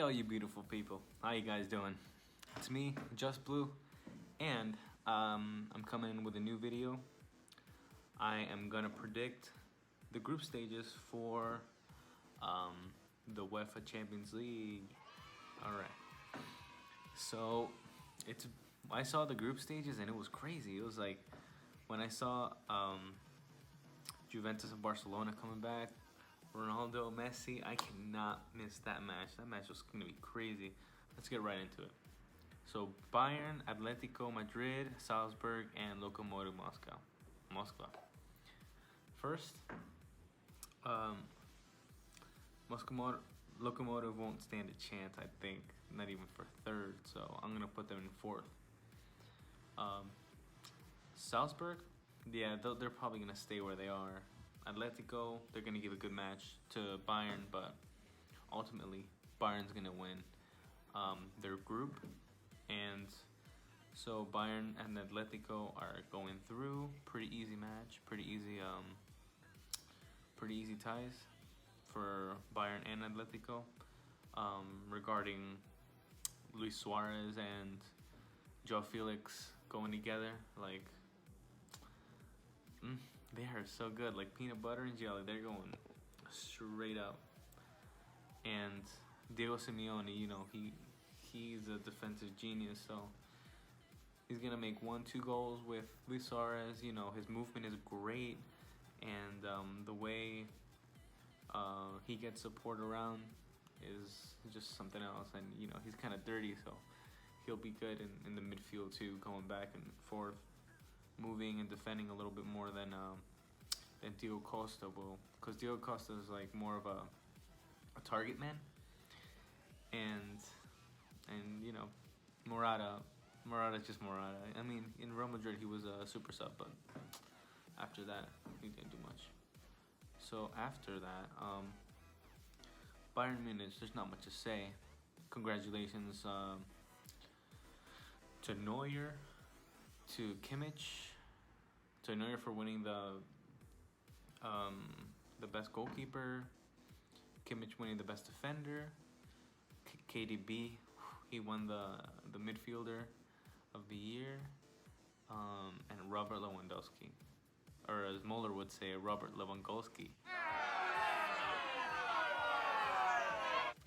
all you beautiful people. How you guys doing? It's me, Just Blue, and I'm coming in with a new video. I am gonna predict the group stages for the UEFA Champions League. All right. So I saw the group stages and it was crazy. It was like when I saw Juventus and Barcelona coming back, Ronaldo, Messi, I cannot miss that match. That match was going to be crazy. Let's get right into it. So Bayern, Atletico Madrid, Salzburg, and Lokomotiv Moscow. First, Lokomotiv won't stand a chance, I think. Not even for third, so I'm going to put them in fourth. Salzburg, yeah, they're probably going to stay where they are. Atletico, they're going to give a good match to Bayern, but ultimately, Bayern's going to win their group. And so Bayern and Atletico are going through. Pretty easy match, pretty easy ties for Bayern and Atletico. Regarding Luis Suarez and Joao Felix going together, like they are so good, like peanut butter and jelly. They're going straight up. And Diego Simeone, you know, he's a defensive genius, so he's gonna make 1-2 goals with Luis Suarez. You know, his movement is great, and the way he gets support around is just something else. And you know, he's kind of dirty, so he'll be good in the midfield too, going back and forth, moving and defending a little bit more than Diego Costa will, because Diego Costa is like more of a target man, and you know, Morata's just Morata. I mean, in Real Madrid he was a super sub, but after that he didn't do much. So after that, Bayern Munich, there's not much to say. Congratulations to Neuer, to Kimmich, to Neuer for winning the best goalkeeper, Kimmich winning the best defender, KDB, he won the midfielder of the year, and Robert Lewandowski, or as Muller would say, Robert Lewandowski.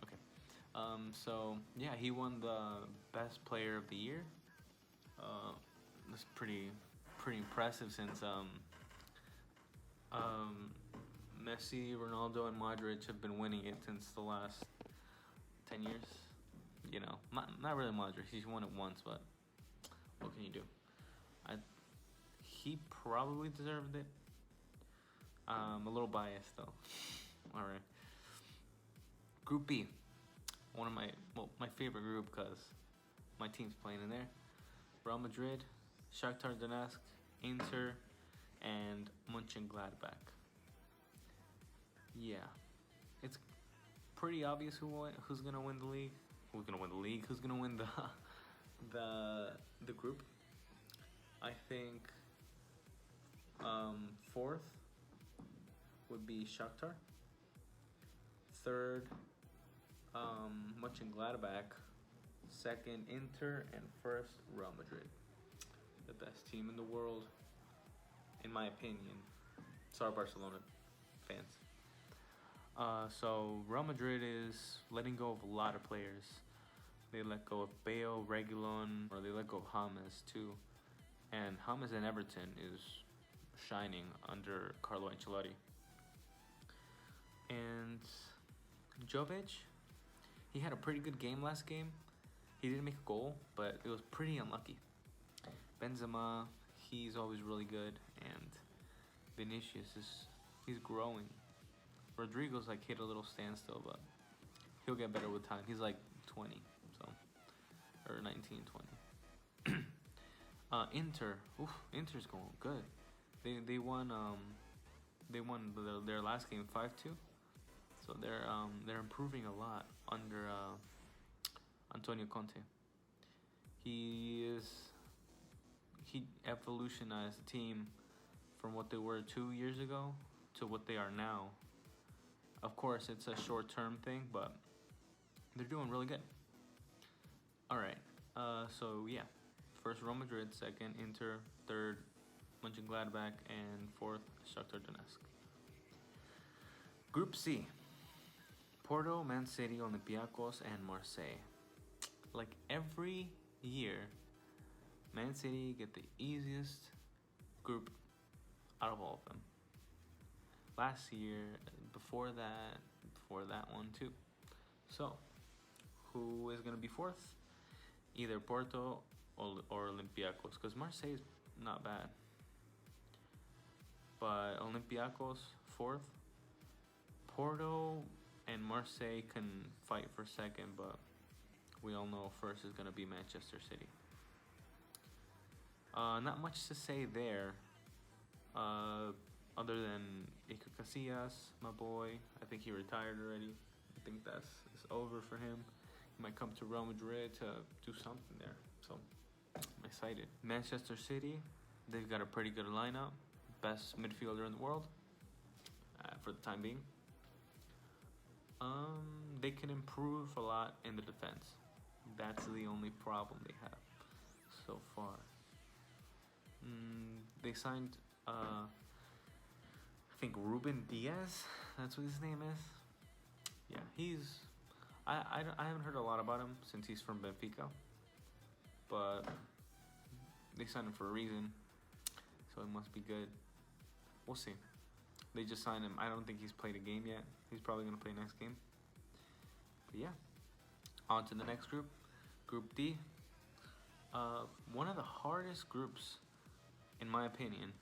Okay, so yeah, he won the best player of the year. That's pretty impressive, since Messi, Ronaldo, and Modric have been winning it since the last 10 years. You know, not really Modric. He's won it once, but what can you do? He probably deserved it. A little biased though. All right. Group B, one of my favorite group, because my team's playing in there. Real Madrid, Shakhtar Donetsk, Inter, and Mönchengladbach. Yeah, it's pretty obvious who's gonna win the league. Who's gonna win the group? I think fourth would be Shakhtar. Third, Mönchengladbach. Second, Inter, and first, Real Madrid. The best team in the world, in my opinion. Sorry, Barcelona fans. So Real Madrid is letting go of a lot of players. They let go of Bale, Reguilon, or they let go of James too. And James in Everton is shining under Carlo Ancelotti. And Jovic, he had a pretty good game last game. He didn't make a goal, but it was pretty unlucky. Benzema, he's always really good, and Vinicius he's growing. Rodrigo's like hit a little standstill, but he'll get better with time. He's like 20, so, or 19, 20. Inter's going good. They won their last game 5-2. So they're improving a lot under Antonio Conte. He evolutionized the team from what they were 2 years ago to what they are now. Of course, it's a short-term thing, but they're doing really good. All right. So yeah, first Real Madrid, second Inter, third Mönchengladbach, and fourth Shakhtar Donetsk. Group C: Porto, Man City, Olympiacos, and Marseille. Like every year, Man City get the easiest group out of all of them. Last year, before that one too. So, who is gonna be fourth? Either Porto or Olympiacos, because Marseille is not bad. But Olympiacos fourth. Porto and Marseille can fight for second, but we all know first is gonna be Manchester City. Not much to say there, other than Iker Casillas, my boy. I think he retired already. I think it's over for him. He might come to Real Madrid to do something there. So I'm excited. Manchester City, they've got a pretty good lineup. Best midfielder in the world for the time being. They can improve a lot in the defense. That's the only problem they have so far. They signed, I think Ruben Diaz. That's what his name is. Yeah, I haven't heard a lot about him since he's from Benfica, but they signed him for a reason, so it must be good. We'll see. They just signed him. I don't think he's played a game yet. He's probably gonna play next game. But yeah, on to the next group, Group D. One of the hardest groups, in my opinion.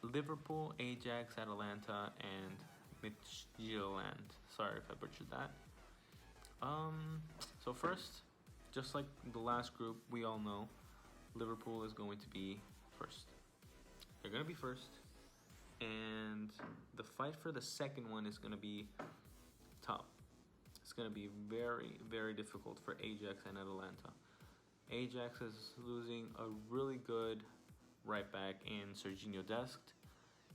Liverpool, Ajax, Atalanta, and Midtjylland. Sorry if I butchered that. So first, just like the last group, we all know Liverpool is going to be first. They're going to be first. And the fight for the second one is going to be tough. It's going to be very, very difficult for Ajax and Atalanta. Ajax is losing a really good right back in Serginho Dest,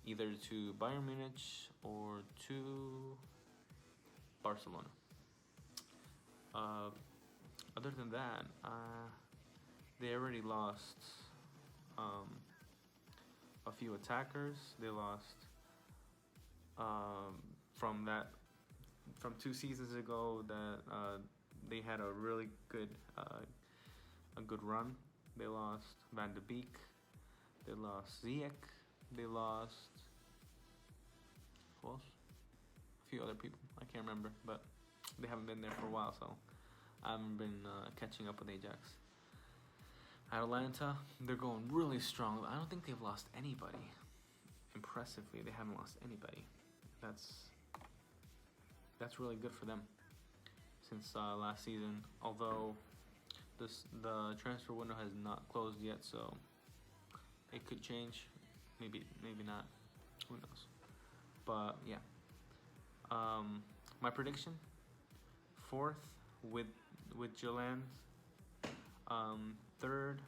either to Bayern Munich or to Barcelona. Other than that, they already lost a few attackers. They lost from 2 seasons ago that they had a really good run. They lost Van de Beek. They lost Ziyech. They lost who else? A few other people. I can't remember, but they haven't been there for a while, so I haven't been catching up with Ajax. Atalanta, they're going really strong. I don't think they've lost anybody. Impressively, they haven't lost anybody. That's really good for them since last season. Although the transfer window has not closed yet, so it could change. Maybe not. Who knows? But yeah. My prediction: fourth with Gilland. Third.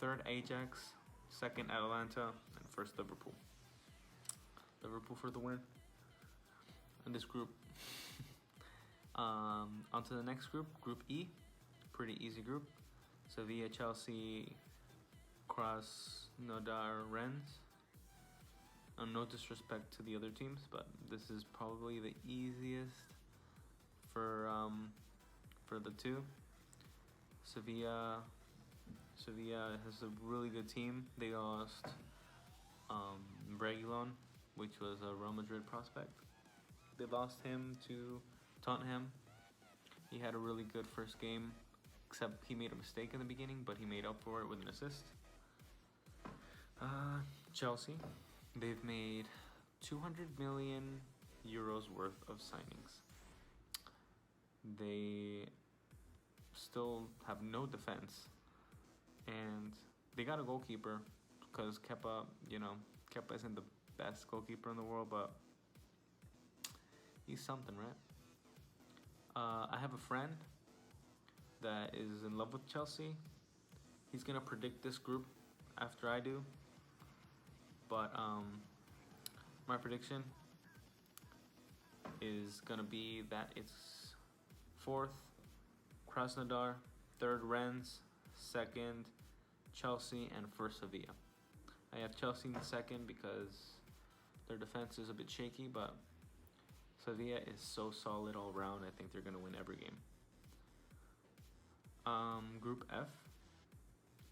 Third Ajax, second Atalanta, and first Liverpool. Liverpool for the win in this group. On to the next group, Group E. Pretty easy group. Sevilla, Chelsea, Krasnodar, Rennes. No disrespect to the other teams, but this is probably the easiest for the two. Sevilla has a really good team. They lost Reguilon, which was a Real Madrid prospect. They lost him to Tottenham. He had a really good first game, except he made a mistake in the beginning, but he made up for it with an assist. Chelsea, they've made 200 million euros worth of signings. They still have no defense, and they got a goalkeeper because Kepa isn't the best goalkeeper in the world, but he's something, right? I have a friend that is in love with Chelsea. He's gonna predict this group after I do, but My prediction is gonna be that it's fourth Krasnodar, third Rennes, second Chelsea, and first Sevilla. I have Chelsea in second because their defense is a bit shaky, but Sevilla is so solid all around. I think they're gonna win every game. Group F: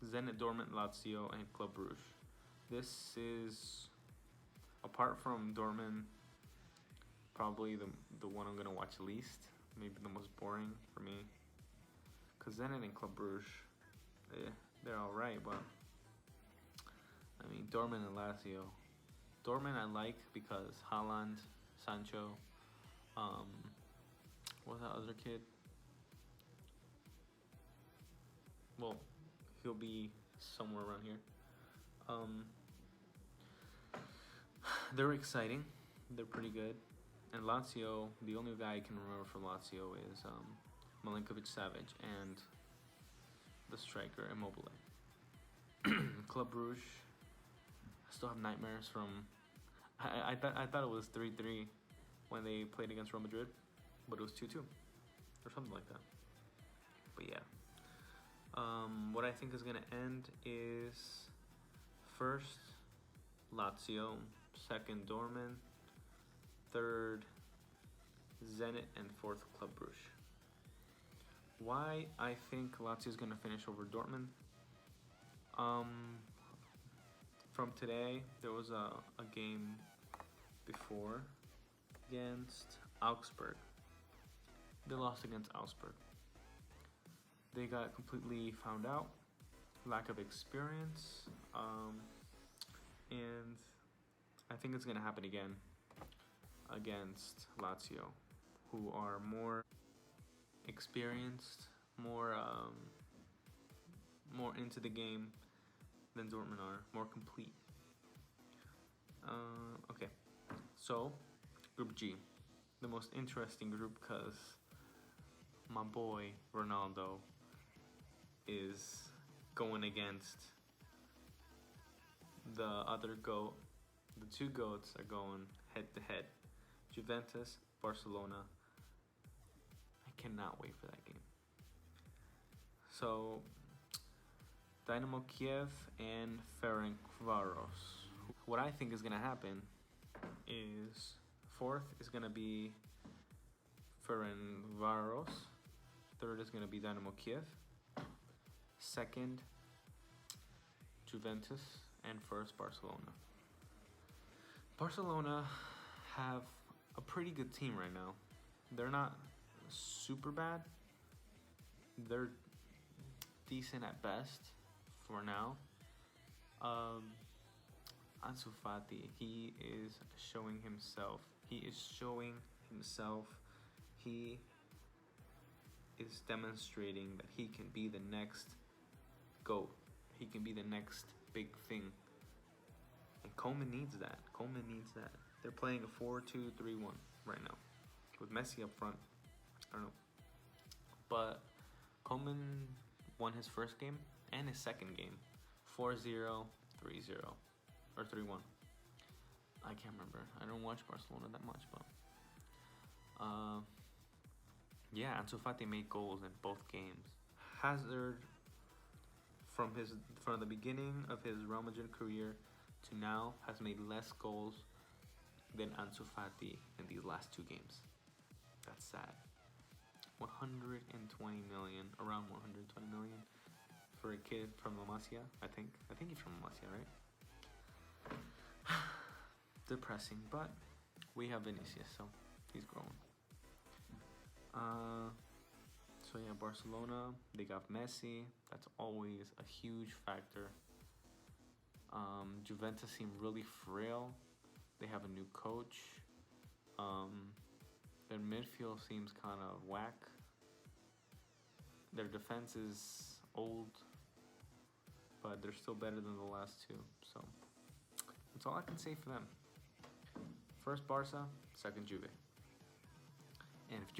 Zenit, Dortmund, Lazio, and Club Brugge. This is, apart from Dortmund, probably the one I'm gonna watch least. Maybe the most boring for me. Cause Zenit and Club Brugge, they're all right, but I mean Dortmund and Lazio. Dortmund I like because Haaland, Sancho, what's that other kid? Well, he'll be somewhere around here. They're exciting. They're pretty good. And Lazio, the only guy I can remember from Lazio is Milinkovic-Savic and the striker Immobile. Club Brugge, I still have nightmares from. I thought it was 3-3 when they played against Real Madrid, but it was 2-2 or something like that. But yeah. What I think is gonna end is first Lazio, second Dortmund, third Zenit, and fourth Club Brugge. Why I think Lazio is gonna finish over Dortmund? From today, there was a game before against Augsburg. They lost against Augsburg. They got completely found out, lack of experience, and I think it's gonna happen again against Lazio, who are more experienced, more into the game than Dortmund are, more complete. Okay, so Group G, the most interesting group because my boy Ronaldo is going against the other goat. The two goats are going head to head. Juventus, Barcelona. I cannot wait for that game. So, Dynamo Kiev and Ferencvaros. What I think is going to happen is fourth is going to be Ferencvaros. Third is going to be Dynamo Kiev. Second, Juventus. And first, Barcelona. Barcelona have a pretty good team right now. They're not super bad. They're decent at best for now. Ansu Fati, he is showing himself. He is demonstrating that he can be the next GOAT. He can be the next big thing. And Koeman needs that. They're playing a 4-2-3-1 right now with Messi up front. I don't know. But Koeman won his first game and his second game 4-0, 3-0, or 3-1. I can't remember. I don't watch Barcelona that much, but yeah, Ansu Fati made goals in both games. Hazard, from the beginning of his Real Madrid career to now, has made less goals than Ansu Fati in these last two games. That's sad. 120 million, around 120 million for a kid from La Masia, I think he's from La Masia, right? Depressing, but we have Vinicius, so he's growing. So yeah, Barcelona, they got Messi. That's always a huge factor. Juventus seem really frail. They have a new coach. Their midfield seems kind of whack. Their defense is old, but they're still better than the last two. So that's all I can say for them. First Barca, second Juve. And if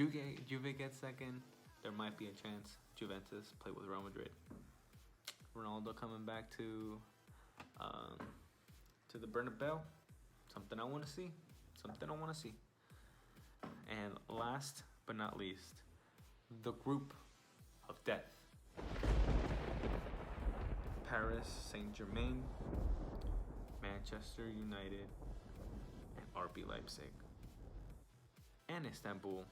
Juve gets second, there might be a chance Juventus play with Real Madrid. Ronaldo coming back to the Bernabeu. Something I want to see. Something I want to see. And last but not least, the group of death. Paris Saint-Germain, Manchester United, and RB Leipzig. And Istanbul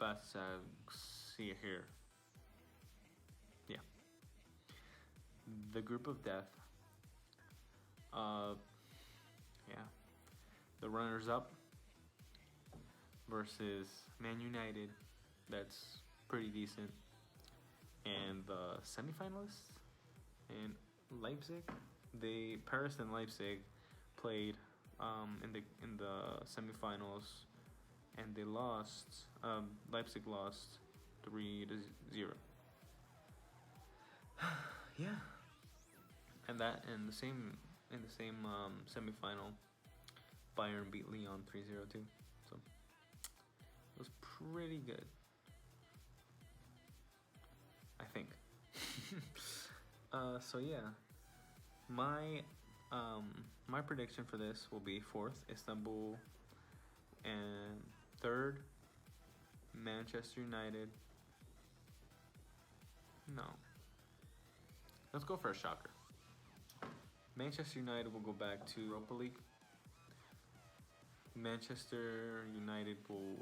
Başakşehir. Yeah. The group of death. Yeah. The runners-up versus Man United. That's pretty decent. And the semifinalists in Leipzig. Paris and Leipzig played in the semifinals, and they lost. Leipzig lost 3-0. Yeah. And that in the same semifinal, Bayern beat Lyon 3-0 too. So it was pretty good, I think. So yeah, my prediction for this will be 4th Istanbul, and 3rd Manchester United. No, let's go for a shocker. Manchester United will go back to Europa League. Manchester United will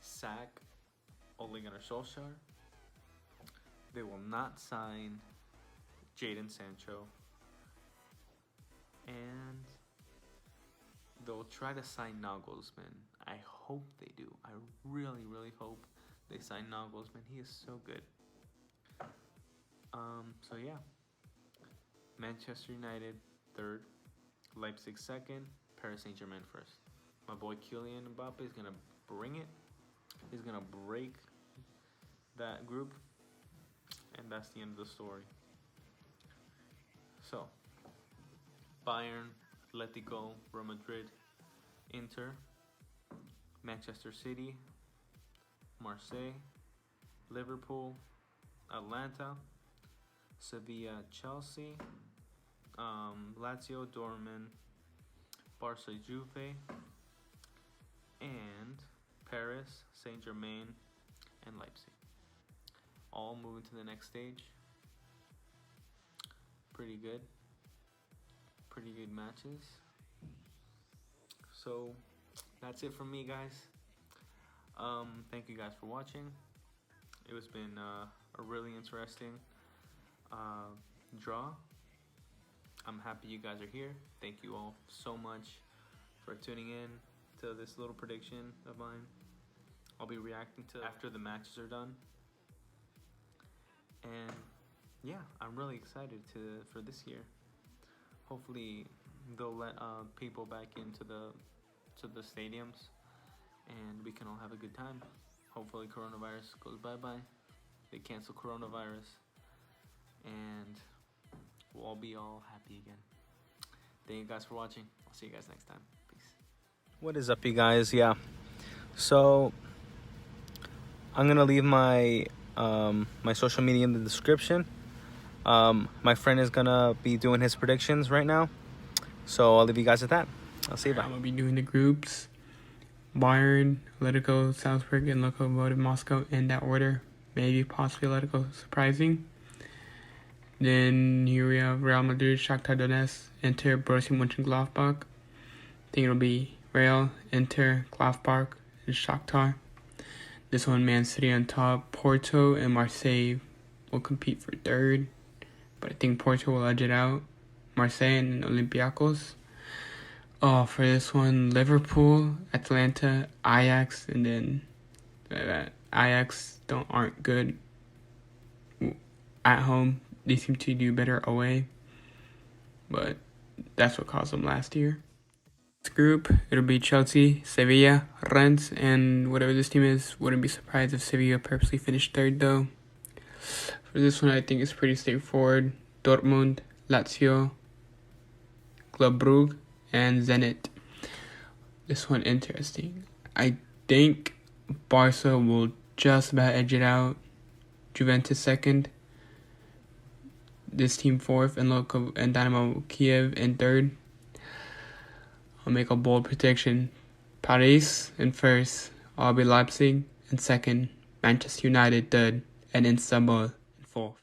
sack Ole Gunnar Solskjaer. They will not sign Jadon Sancho. And they'll try to sign Nagelsmann. I hope they do. I really, really hope they sign Nagelsmann. He is so good. So yeah. Manchester United 3rd, Leipzig 2nd, Paris Saint-Germain 1st. My boy Kylian Mbappe is gonna bring it. He's gonna break that group, and that's the end of the story. So, Bayern, Atletico, Real Madrid, Inter, Manchester City, Marseille, Liverpool, Atlanta, Sevilla, Chelsea, Lazio, Dortmund, Barca, Juve, and Paris, Saint-Germain, and Leipzig. All moving to the next stage. Pretty good. Pretty good matches. So, that's it from me, guys. Thank you guys for watching. It has been a really interesting draw. I'm happy you guys are here. Thank you all so much for tuning in to this little prediction of mine. I'll be reacting to after the matches are done. And yeah, I'm really excited for this year. Hopefully they'll let people back into the stadiums, and we can all have a good time. Hopefully coronavirus goes bye-bye. They cancel coronavirus, and we'll all be happy again. Thank you guys for watching. I'll see you guys next time. Peace. What is up, you guys? Yeah. So I'm gonna leave my my social media in the description. My friend is gonna be doing his predictions right now, so I'll leave you guys at that. I'll see you. Bye. I'm gonna be doing the groups: Bayern, Atletico, Salzburg, and Lokomotiv Moscow in that order. Maybe possibly Atletico surprising. Then here we have Real Madrid, Shakhtar Donetsk, Inter, Borussia Mönchengladbach. I think it'll be Real, Inter, Gladbach, and Shakhtar. This one, Man City on top. Porto and Marseille will compete for 3rd, but I think Porto will edge it out. Marseille and Olympiacos. For this one, Liverpool, Atlanta, Ajax, and then Ajax aren't good at home. They seem to do better away, but that's what caused them last year. This group, it'll be Chelsea, Sevilla, Rennes, and whatever this team is. Wouldn't be surprised if Sevilla purposely finished 3rd though. For this one, I think it's pretty straightforward. Dortmund, Lazio, Club Brugge, and Zenit. This one interesting. I think Barca will just about edge it out. Juventus 2nd. This team 4th, and Dynamo Kiev in 3rd. I'll make a bold prediction. Paris in first, RB Leipzig in second, Manchester United third, and Istanbul in fourth.